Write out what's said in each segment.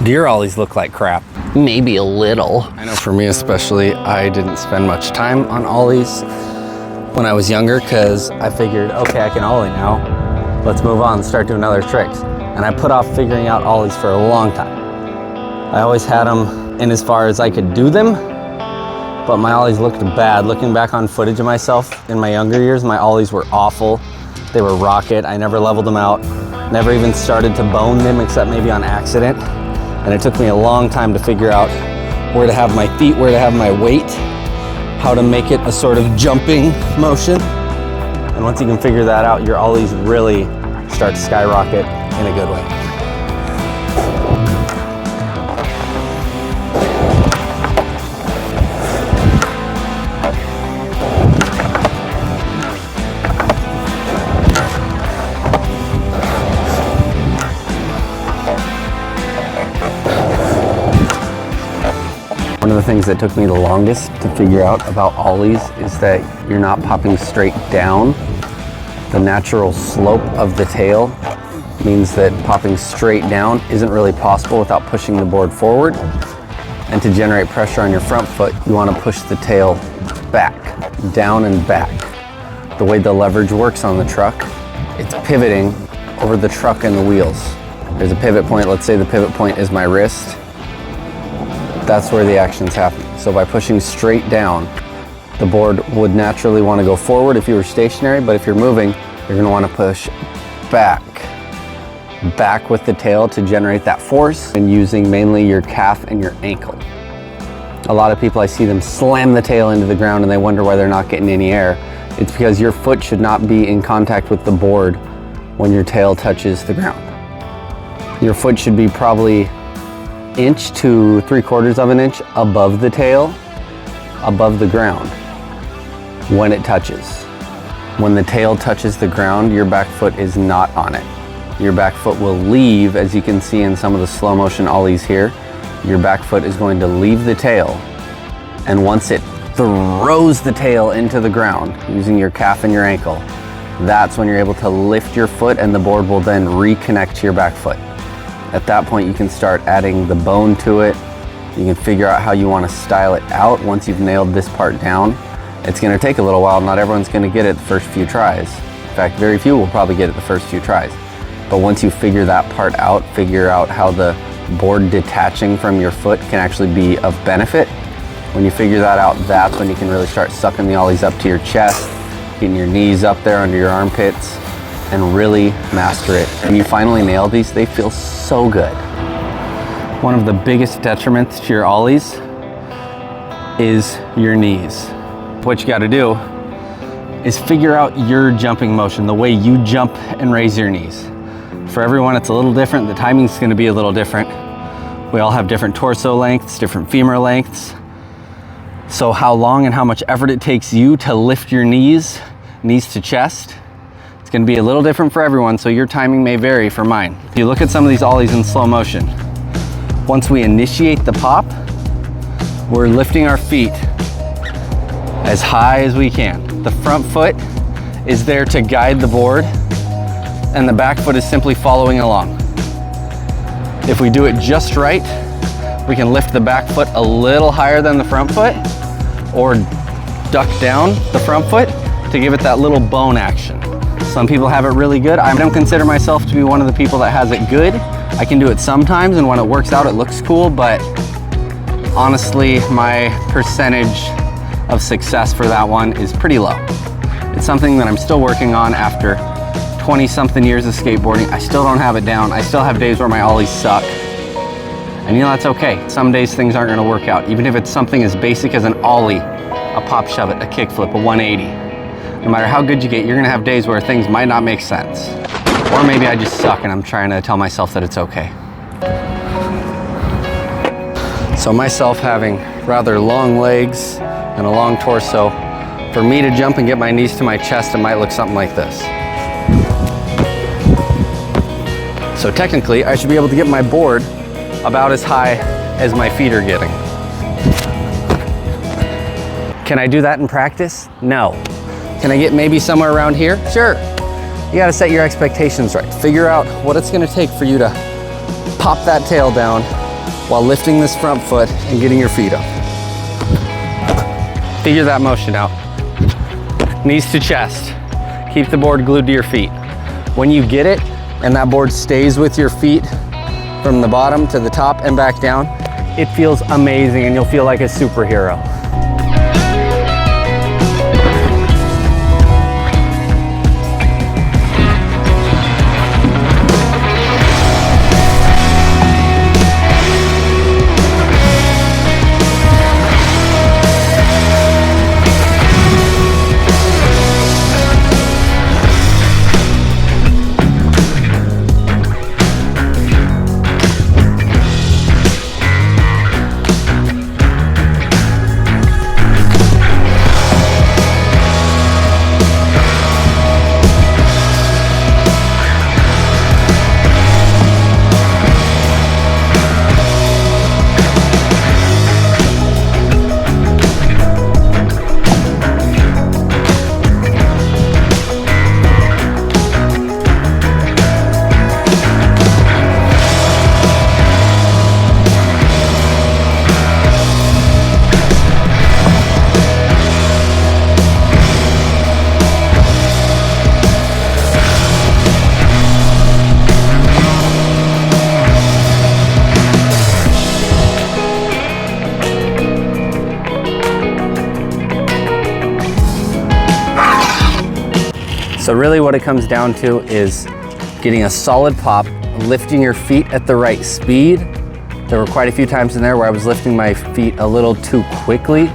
Do your ollies look like crap? Maybe a little. I know for me especially, I didn't spend much time on ollies when I was younger because I figured, okay, I can ollie now. Let's move on and start doing other tricks. And I put off figuring out ollies for a long time. I always had them in as far as I could do them, but my ollies looked bad. Looking back on footage of myself in my younger years, my ollies were awful. They were rocket. I never leveled them out. Never even started to bone them except maybe on accident. And it took me a long time to figure out where to have my feet, where to have my weight, how to make it a sort of jumping motion. And once you can figure that out, your ollies really start to skyrocket in a good way. One of the things that took me the longest to figure out about ollies is that you're not popping straight down. The natural slope of the tail means that popping straight down isn't really possible without pushing the board forward. And to generate pressure on your front foot, you want to push the tail back, down and back. The way the leverage works on the truck, it's pivoting over the truck and the wheels. There's a pivot point. Let's say the pivot point is my wrist. That's where the action's happening. So by pushing straight down, the board would naturally want to go forward if you were stationary, but if you're moving, you're going to want to push back with the tail to generate that force, and using mainly your calf and your ankle. A lot of people, I see them slam the tail into the ground and they wonder why they're not getting any air. It's because your foot should not be in contact with the board when your tail touches the ground. Your foot should be probably inch to 3/4 of an inch above the tail, above the ground when it touches. When the tail touches the ground, your back foot is not on it. Your back foot will leave, as you can see in some of the slow motion ollies here. Your back foot is going to leave the tail, and once it throws the tail into the ground using your calf and your ankle, that's when you're able to lift your foot, and the board will then reconnect to your back foot. At that point, you can start adding the bone to it. You can figure out how you want to style it out once you've nailed this part down. It's going to take a little while. Not everyone's going to get it the first few tries. In fact, very few will probably get it the first few tries. But once you figure that part out, figure out how the board detaching from your foot can actually be of benefit. When you figure that out, that's when you can really start sucking the ollies up to your chest, getting your knees up there under your armpits, and really master it. When you finally nail these, they feel so good. One of the biggest detriments to your ollies is your knees. What you gotta do is figure out your jumping motion, the way you jump and raise your knees. For everyone, it's a little different. The timing's gonna be a little different. We all have different torso lengths, different femur lengths. So how long and how much effort it takes you to lift your knees to chest, going to be a little different for everyone, so your timing may vary from mine. If you look at some of these ollies in slow motion, once we initiate the pop, we're lifting our feet as high as we can. The front foot is there to guide the board, and the back foot is simply following along. If we do it just right, we can lift the back foot a little higher than the front foot, or duck down the front foot to give it that little bone action. Some people have it really good. I don't consider myself to be one of the people that has it good. I can do it sometimes, and when it works out, it looks cool, but honestly, my percentage of success for that one is pretty low. It's something that I'm still working on after 20-something years of skateboarding. I still don't have it down. I still have days where my ollies suck. And you know, that's okay. Some days things aren't gonna work out. Even if it's something as basic as an ollie, a pop shove it, a kickflip, a 180. No matter how good you get, you're gonna have days where things might not make sense. Or maybe I just suck and I'm trying to tell myself that it's okay. So myself having rather long legs and a long torso, for me to jump and get my knees to my chest, it might look something like this. So technically, I should be able to get my board about as high as my feet are getting. Can I do that in practice? No. Can I get maybe somewhere around here? Sure. You gotta set your expectations right. Figure out what it's gonna take for you to pop that tail down while lifting this front foot and getting your feet up. Figure that motion out. Knees to chest. Keep the board glued to your feet. When you get it and that board stays with your feet from the bottom to the top and back down, it feels amazing and you'll feel like a superhero. So really what it comes down to is getting a solid pop, lifting your feet at the right speed. There were quite a few times in there where I was lifting my feet a little too quickly.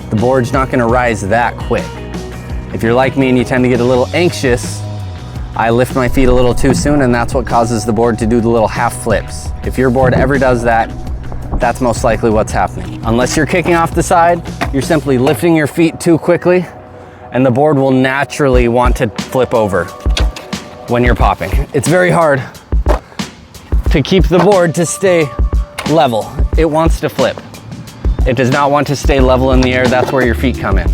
The board's not gonna rise that quick. If you're like me and you tend to get a little anxious, I lift my feet a little too soon and that's what causes the board to do the little half flips. If your board ever does that, that's most likely what's happening. Unless you're kicking off the side, you're simply lifting your feet too quickly and the board will naturally want to flip over when you're popping. It's very hard to keep the board to stay level. It wants to flip. It does not want to stay level in the air. That's where your feet come in.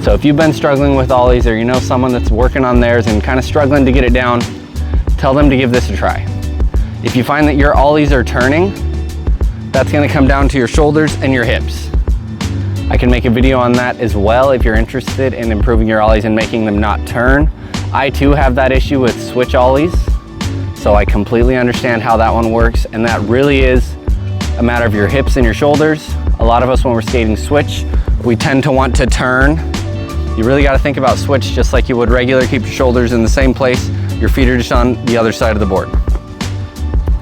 So if you've been struggling with ollies or you know someone that's working on theirs and kind of struggling to get it down, tell them to give this a try. If you find that your ollies are turning, that's gonna come down to your shoulders and your hips. I can make a video on that as well if you're interested in improving your ollies and making them not turn. I too have that issue with switch ollies, so I completely understand how that one works, and that really is a matter of your hips and your shoulders. A lot of us when we're skating switch, we tend to want to turn. You really got to think about switch just like you would regular. Keep your shoulders in the same place. Your feet are just on the other side of the board.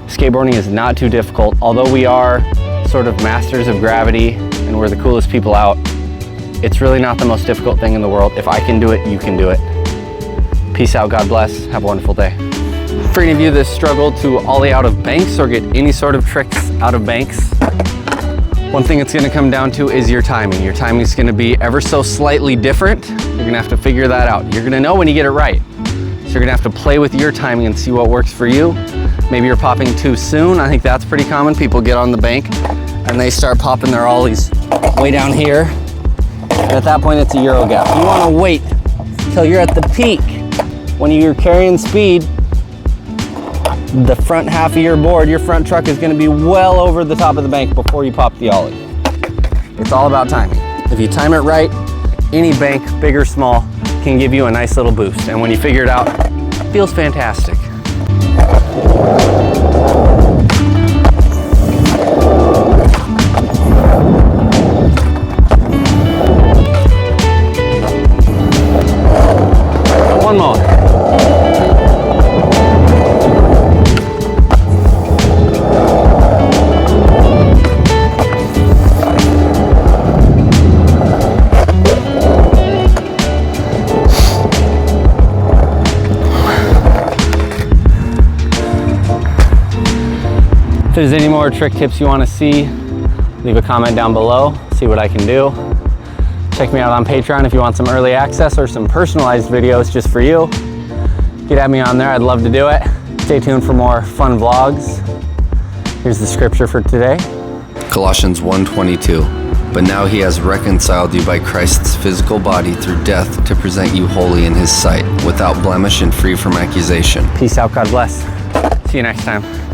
Skateboarding is not too difficult, although we are sort of masters of gravity and we're the coolest people out. It's really not the most difficult thing in the world. If I can do it, you can do it. Peace out, God bless, have a wonderful day. For any of you that struggle to ollie out of banks or get any sort of tricks out of banks, one thing it's gonna come down to is your timing. Your timing is gonna be ever so slightly different. You're gonna have to figure that out. You're gonna know when you get it right. So you're gonna have to play with your timing and see what works for you. Maybe you're popping too soon. I think that's pretty common. People get on the bank and they start popping their ollies way down here. And at that point, it's a Euro gap. You wanna wait till you're at the peak. When you're carrying speed, the front half of your board, your front truck is gonna be well over the top of the bank before you pop the ollie. It's all about timing. If you time it right, any bank, big or small, can give you a nice little boost. And when you figure it out, it feels fantastic. One more. If there's any more trick tips you want to see, leave a comment down below, see what I can do. Check me out on Patreon if you want some early access or some personalized videos just for you. Get at me on there, I'd love to do it. Stay tuned for more fun vlogs. Here's the scripture for today. Colossians 1:22. But now he has reconciled you by Christ's physical body through death to present you holy in his sight, without blemish and free from accusation. Peace out, God bless. See you next time.